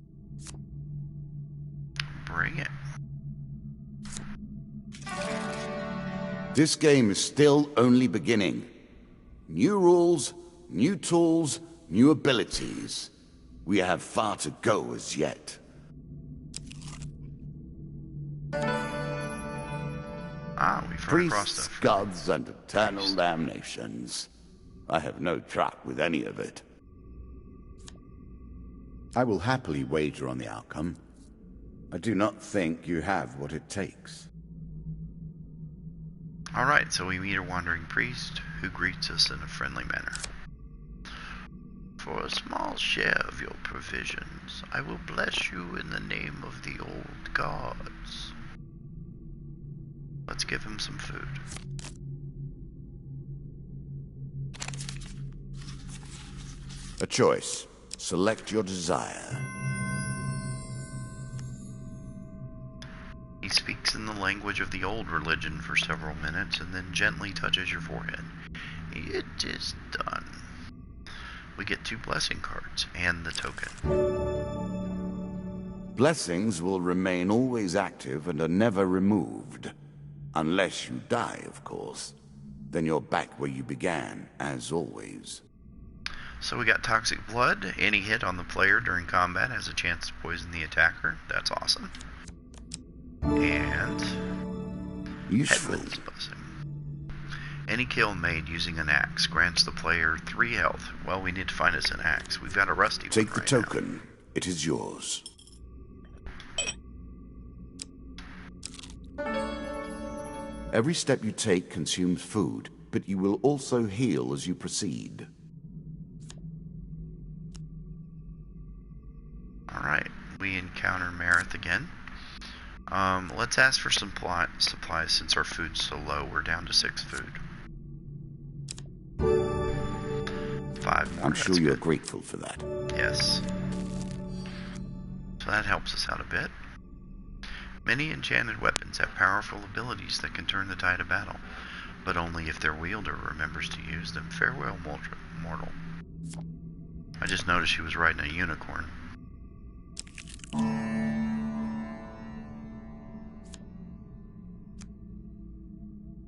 Bring it. This game is still only beginning. New rules, new tools, new abilities. We have far to go as yet. Ah, we've run across Priests, the... gods, and eternal damnations. I have no truck with any of it. I will happily wager on the outcome. I do not think you have what it takes. Alright, so we meet a wandering priest who greets us in a friendly manner. For a small share of your provisions, I will bless you in the name of the old gods. Let's give him some food. A choice. Select your desire. He speaks in the language of the old religion for several minutes and then gently touches your forehead. It is done. We get 2 blessing cards and the token. blessings will remain always active and are never removed. Unless you die, of course. Then you're back where you began, as always. So we got Toxic Blood. Any hit on the player during combat has a chance to poison the attacker. That's awesome. And useful. Headman's Blessing. Any kill made using an axe grants the player 3 health. Well, we need to find us an axe. We've got a rusty one. Take the right token. now. It is yours. Every step you take consumes food, but you will also heal as you proceed. Alright, we encounter Marith again. Let's ask for some supplies since our food's so low. We're down to 6 food. 5 more. I'm sure you're grateful for that. Yes. So that helps us out a bit. Many enchanted weapons have powerful abilities that can turn the tide of battle, but only if their wielder remembers to use them. Farewell, mortal. I just noticed she was riding a unicorn.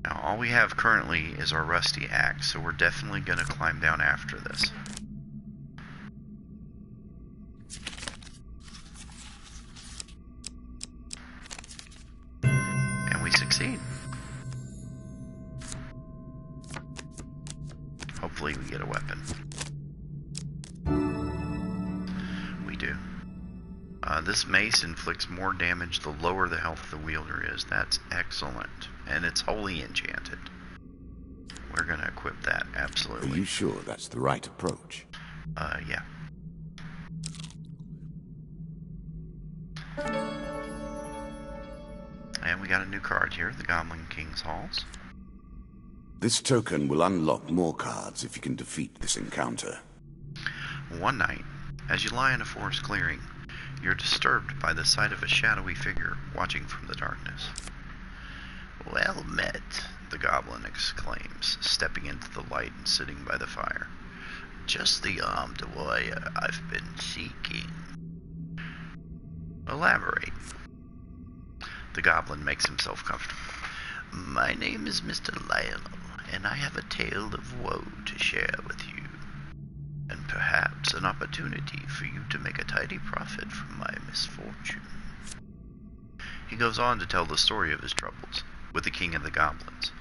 Now, all we have currently is our rusty axe, so we're definitely going to climb down after this. And we succeed. Hopefully we get a weapon. We do. This mace inflicts more damage the lower the health the wielder is. That's excellent. And it's wholly enchanted. We're going to equip that, absolutely. Are you sure that's the right approach? Yeah. And we got a new card here, the Goblin King's Halls. This token will unlock more cards if you can defeat this encounter. One night, as you lie in a forest clearing, you're disturbed by the sight of a shadowy figure watching from the darkness. Well met, the goblin exclaims, stepping into the light and sitting by the fire. Just the armed warrior I've been seeking. Elaborate. The goblin makes himself comfortable. My name is Mr. Lionel, and I have a tale of woe to share with you. And perhaps an opportunity for you to make a tidy profit from my misfortune. He goes on to tell the story of his troubles with the king of the goblins,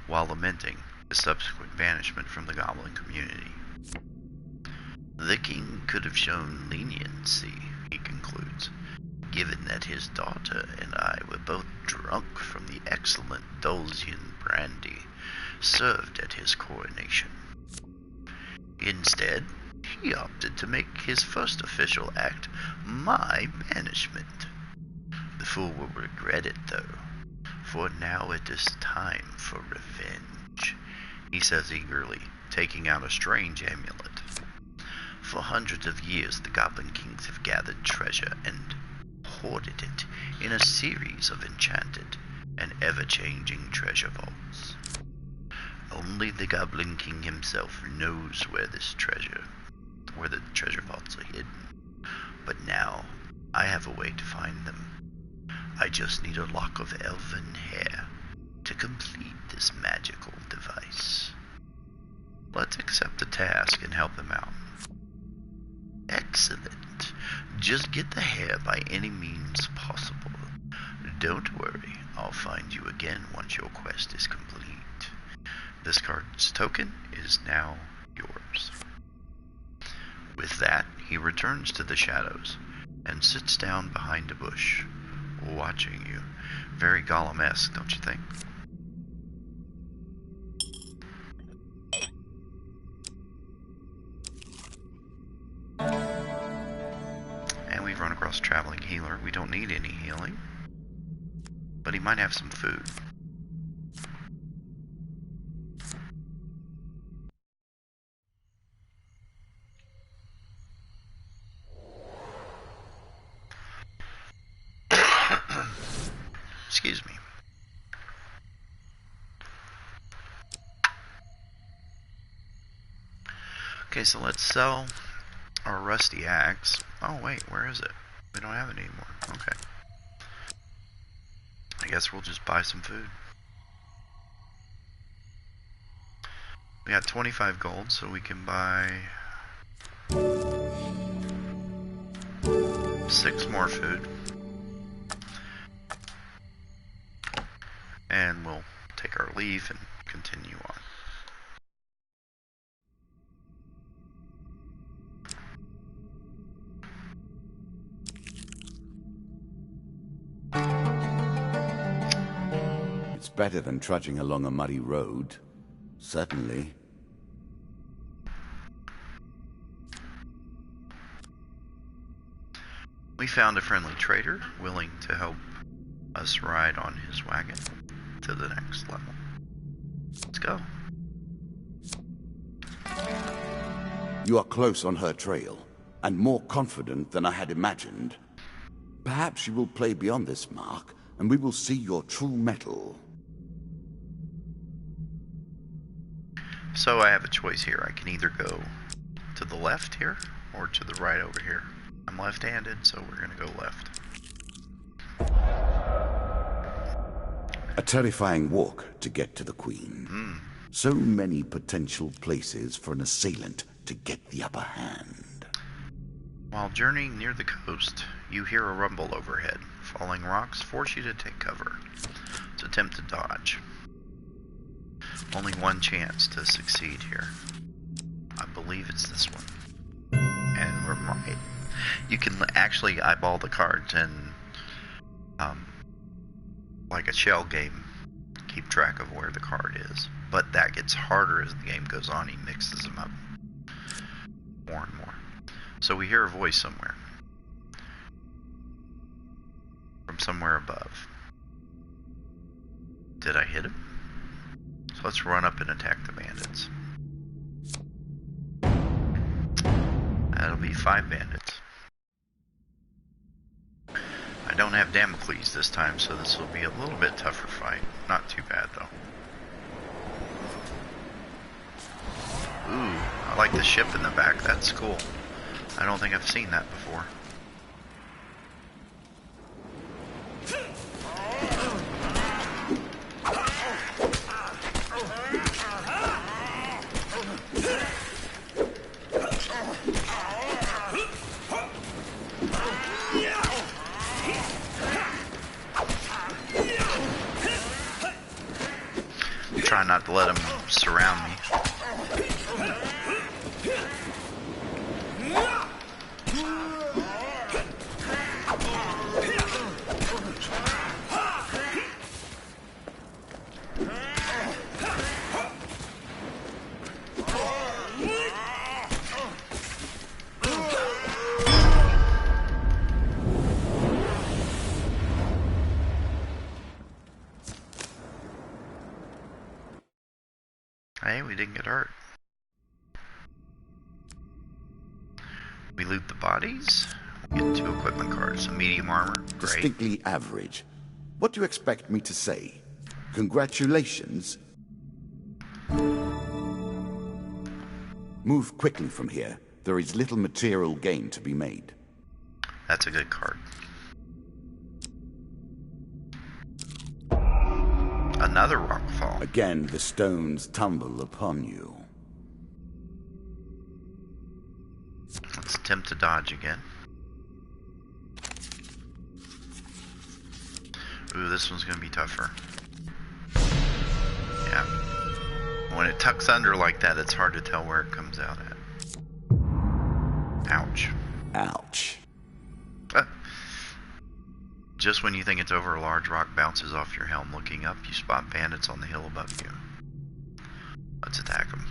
while lamenting his subsequent banishment from the goblin community. The king could have shown leniency, he concludes, given that his daughter and I were both drunk from the excellent Dulcian brandy served at his coronation. Instead, he opted to make his first official act my banishment. The fool will regret it, though, for now it is time for revenge, he says eagerly, taking out a strange amulet. For hundreds of years, the Goblin Kings have gathered treasure and hoarded it in a series of enchanted and ever-changing treasure vaults. Only the Goblin King himself knows where the treasure vaults are hidden. But now, I have a way to find them. I just need a lock of elven hair to complete this magical device. Let's accept the task and help them out. Excellent. Just get the hair by any means possible. Don't worry, I'll find you again once your quest is complete. This card's token is now yours. With that, he returns to the shadows and sits down behind a bush, watching you. Very Gollum-esque, don't you think? And we've run across a traveling healer. We don't need any healing, but he might have some food. Excuse me. Okay, so let's sell our rusty axe. Oh wait, where is it? We don't have it anymore. Okay. I guess we'll just buy some food. We got 25 gold, so we can buy 6 more food. And we'll take our leave and continue on. It's better than trudging along a muddy road. Certainly. We found a friendly trader willing to help us ride on his wagon to the next level. Let's go. You are close on her trail, and more confident than I had imagined. Perhaps you will play beyond this mark, and we will see your true mettle. So I have a choice here. I can either go to the left here or to the right over here. I'm left-handed, so we're going to go left. A terrifying walk to get to the Queen. So many potential places for an assailant to get the upper hand. While journeying near the coast, you hear a rumble overhead. Falling rocks force you to take cover. To attempt to dodge. Only one chance to succeed here. I believe it's this one. And we're right. You can actually eyeball the cards and, like a shell game, keep track of where the card is. But that gets harder as the game goes on. He mixes them up more and more. So we hear a voice somewhere. From somewhere above. Did I hit him? So let's run up and attack the bandits. That'll be 5 bandits. I don't have Damocles this time, so this will be a little bit tougher fight. Not too bad, though. Ooh, I like the ship in the back. That's cool. I don't think I've seen that before. Try not to let them surround me. Hey, we didn't get hurt. We loot the bodies. We get 2 equipment cards. Some medium armor. Great. Distinctly average. What do you expect me to say? Congratulations? Move quickly from here. There is little material gain to be made. That's a good card. Another rockfall. Again, the stones tumble upon you. Let's attempt to dodge again. Ooh, this one's gonna be tougher. Yeah. When it tucks under like that, it's hard to tell where it comes out at. Ouch. Ouch. Just when you think it's over, a large rock bounces off your helm. Looking up, you spot bandits on the hill above you. Let's attack them.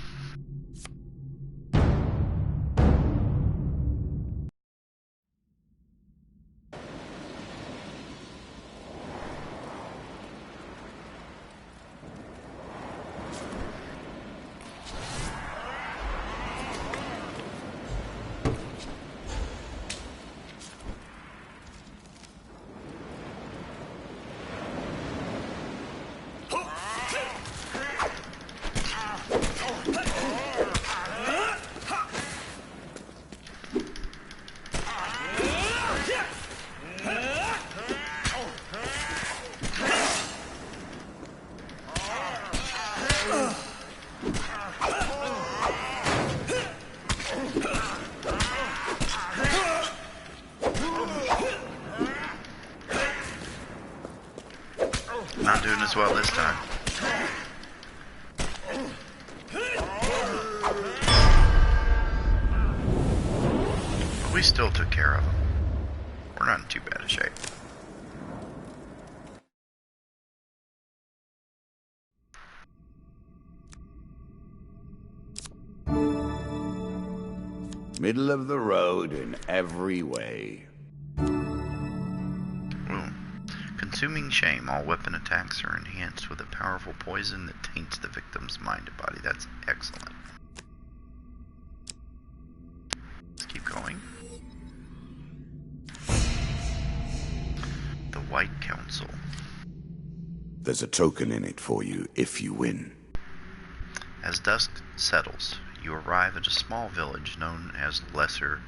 as well this time. But we still took care of them. We're not in too bad a shape. Middle of the road in every way. Ooh. Consuming shame. All weapon attacks are enhanced with a powerful poison that taints the victim's mind and body. That's excellent. Let's keep going. The White Council. There's a token in it for you if you win. As dusk settles, you arrive at a small village known as Lesser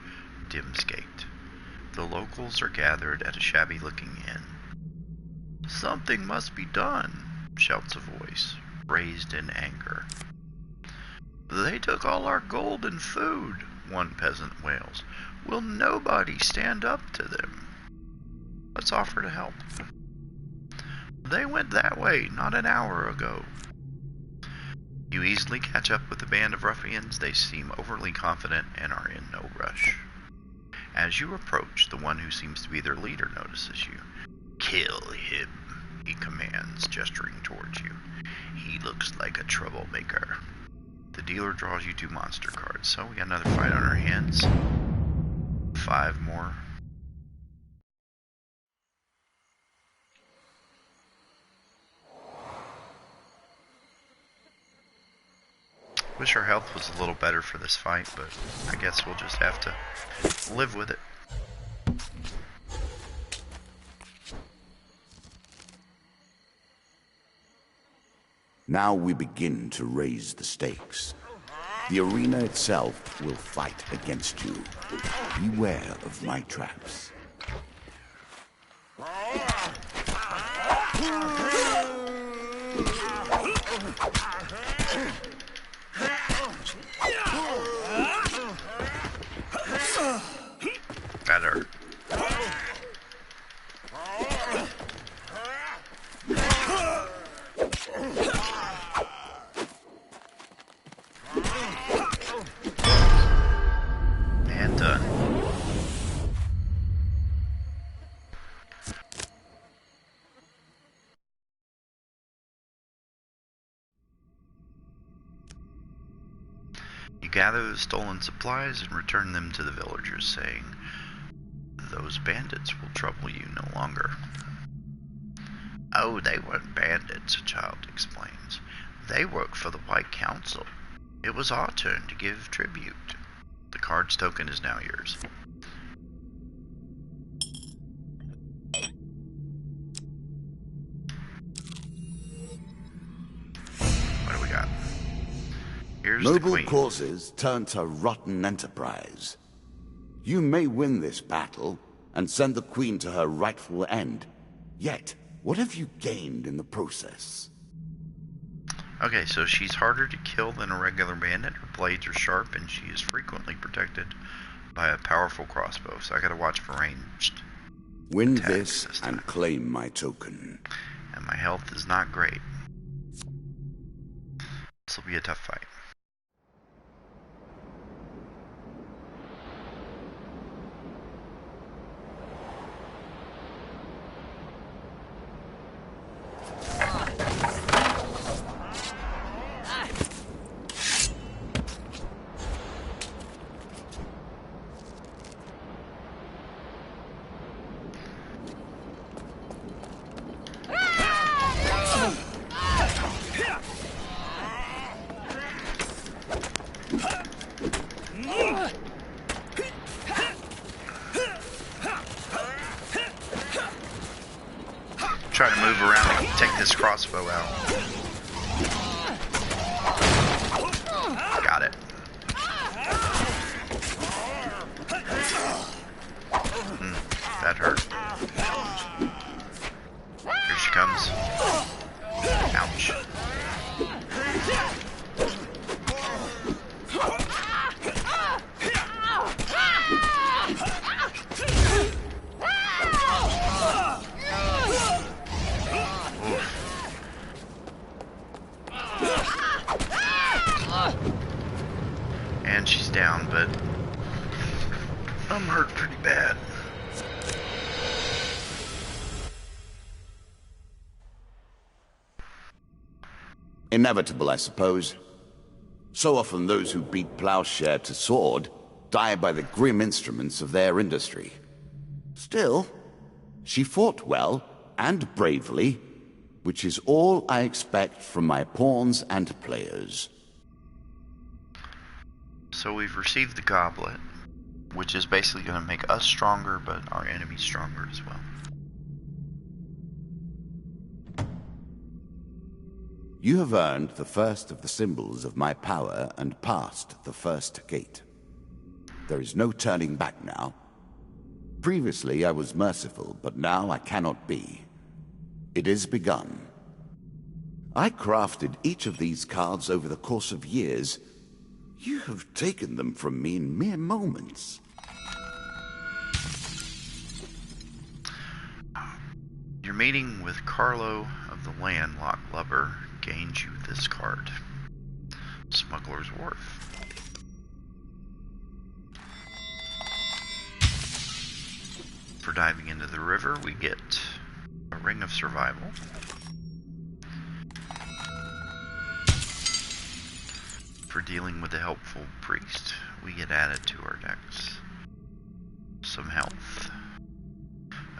Dimsgate. The locals are gathered at a shabby-looking inn. "Something must be done," shouts a voice, raised in anger. "They took all our gold and food," one peasant wails. "Will nobody stand up to them? Let's offer to help." "They went that way not an hour ago." You easily catch up with the band of ruffians. They seem overly confident and are in no rush. As you approach, the one who seems to be their leader notices you. "Kill him," he commands, gesturing towards you. "He looks like a troublemaker." The dealer draws you 2 monster cards. So we got another fight on our hands. 5 more. Wish our health was a little better for this fight, but I guess we'll just have to live with it. Now we begin to raise the stakes. The arena itself will fight against you. Beware of my traps. Better. And done. You gather the stolen supplies and return them to the villagers, saying, "Those bandits will trouble you no longer." "Oh, they weren't bandits," a child explains. "They worked for the White Council. It was our turn to give tribute. The card's token is now yours." What do we got? Here's the Noble queen. causes turn to rotten enterprise. You may win this battle and send the queen to her rightful end. Yet, what have you gained in the process? Okay, so she's harder to kill than a regular bandit. Her blades are sharp, and she is frequently protected by a powerful crossbow. So I gotta watch for ranged. Win attacks this this time. and claim my token. And my health is not great. This will be a tough fight. Try to move around and take this crossbow out. Got it. That hurt. Here she comes. Ouch. fun, but I'm hurt pretty bad. Inevitable, I suppose. So often those who beat plowshare to sword die by the grim instruments of their industry. Still, she fought well and bravely, which is all I expect from my pawns and players. So we've received the goblet, which is basically going to make us stronger, but our enemies stronger as well. You have earned the first of the symbols of my power and passed the first gate. There is no turning back now. Previously I was merciful, but now I cannot be. It is begun. I crafted each of these cards over the course of years. You have taken them from me in mere moments. Your meeting with Carlo of the Landlocked Lover gains you this card. Smuggler's Wharf. For diving into the river, we get a Ring of Survival. For dealing with a helpful priest, we get added to our decks. Some health,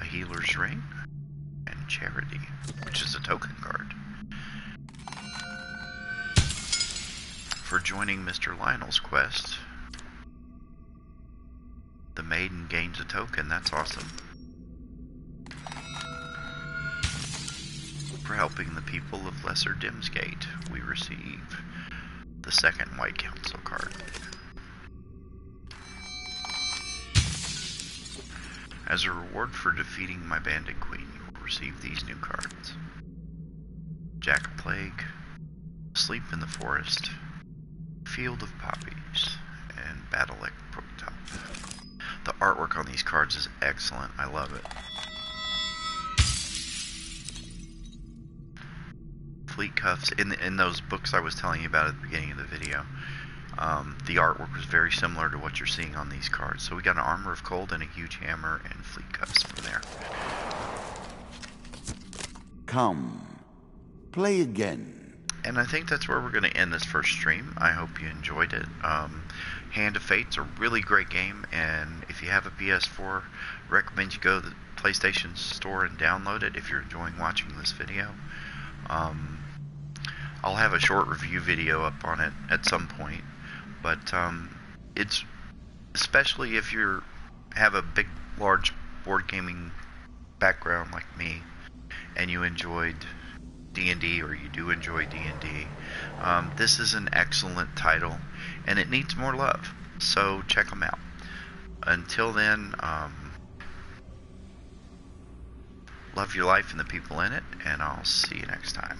a healer's ring, and charity, which is a token card. For joining Mr. Lionel's quest, the maiden gains a token. That's awesome. For helping the people of Lesser Dimsgate, we receive the second White Council card. As a reward for defeating my Bandit Queen, you will receive these new cards. Jack of Plague, Sleep in the Forest, Field of Poppies, and Battle at Brooktop. The artwork on these cards is excellent. I love it. Fleet Cuffs, in those books I was telling you about at the beginning of the video, the artwork was very similar to what you're seeing on these cards. So we got an Armor of Cold and a huge hammer and Fleet Cuffs from there. Come, play again. And I think that's where we're going to end this first stream. I hope you enjoyed it. Hand of Fate's a really great game, and if you have a PS4, recommend you go to the PlayStation Store and download it if you're enjoying watching this video. I'll have a short review video up on it at some point, but it's, especially if you have a big, large board gaming background like me, and you enjoyed D&D, or you do enjoy D&D, this is an excellent title, and it needs more love, so check them out. Until then, love your life and the people in it, and I'll see you next time.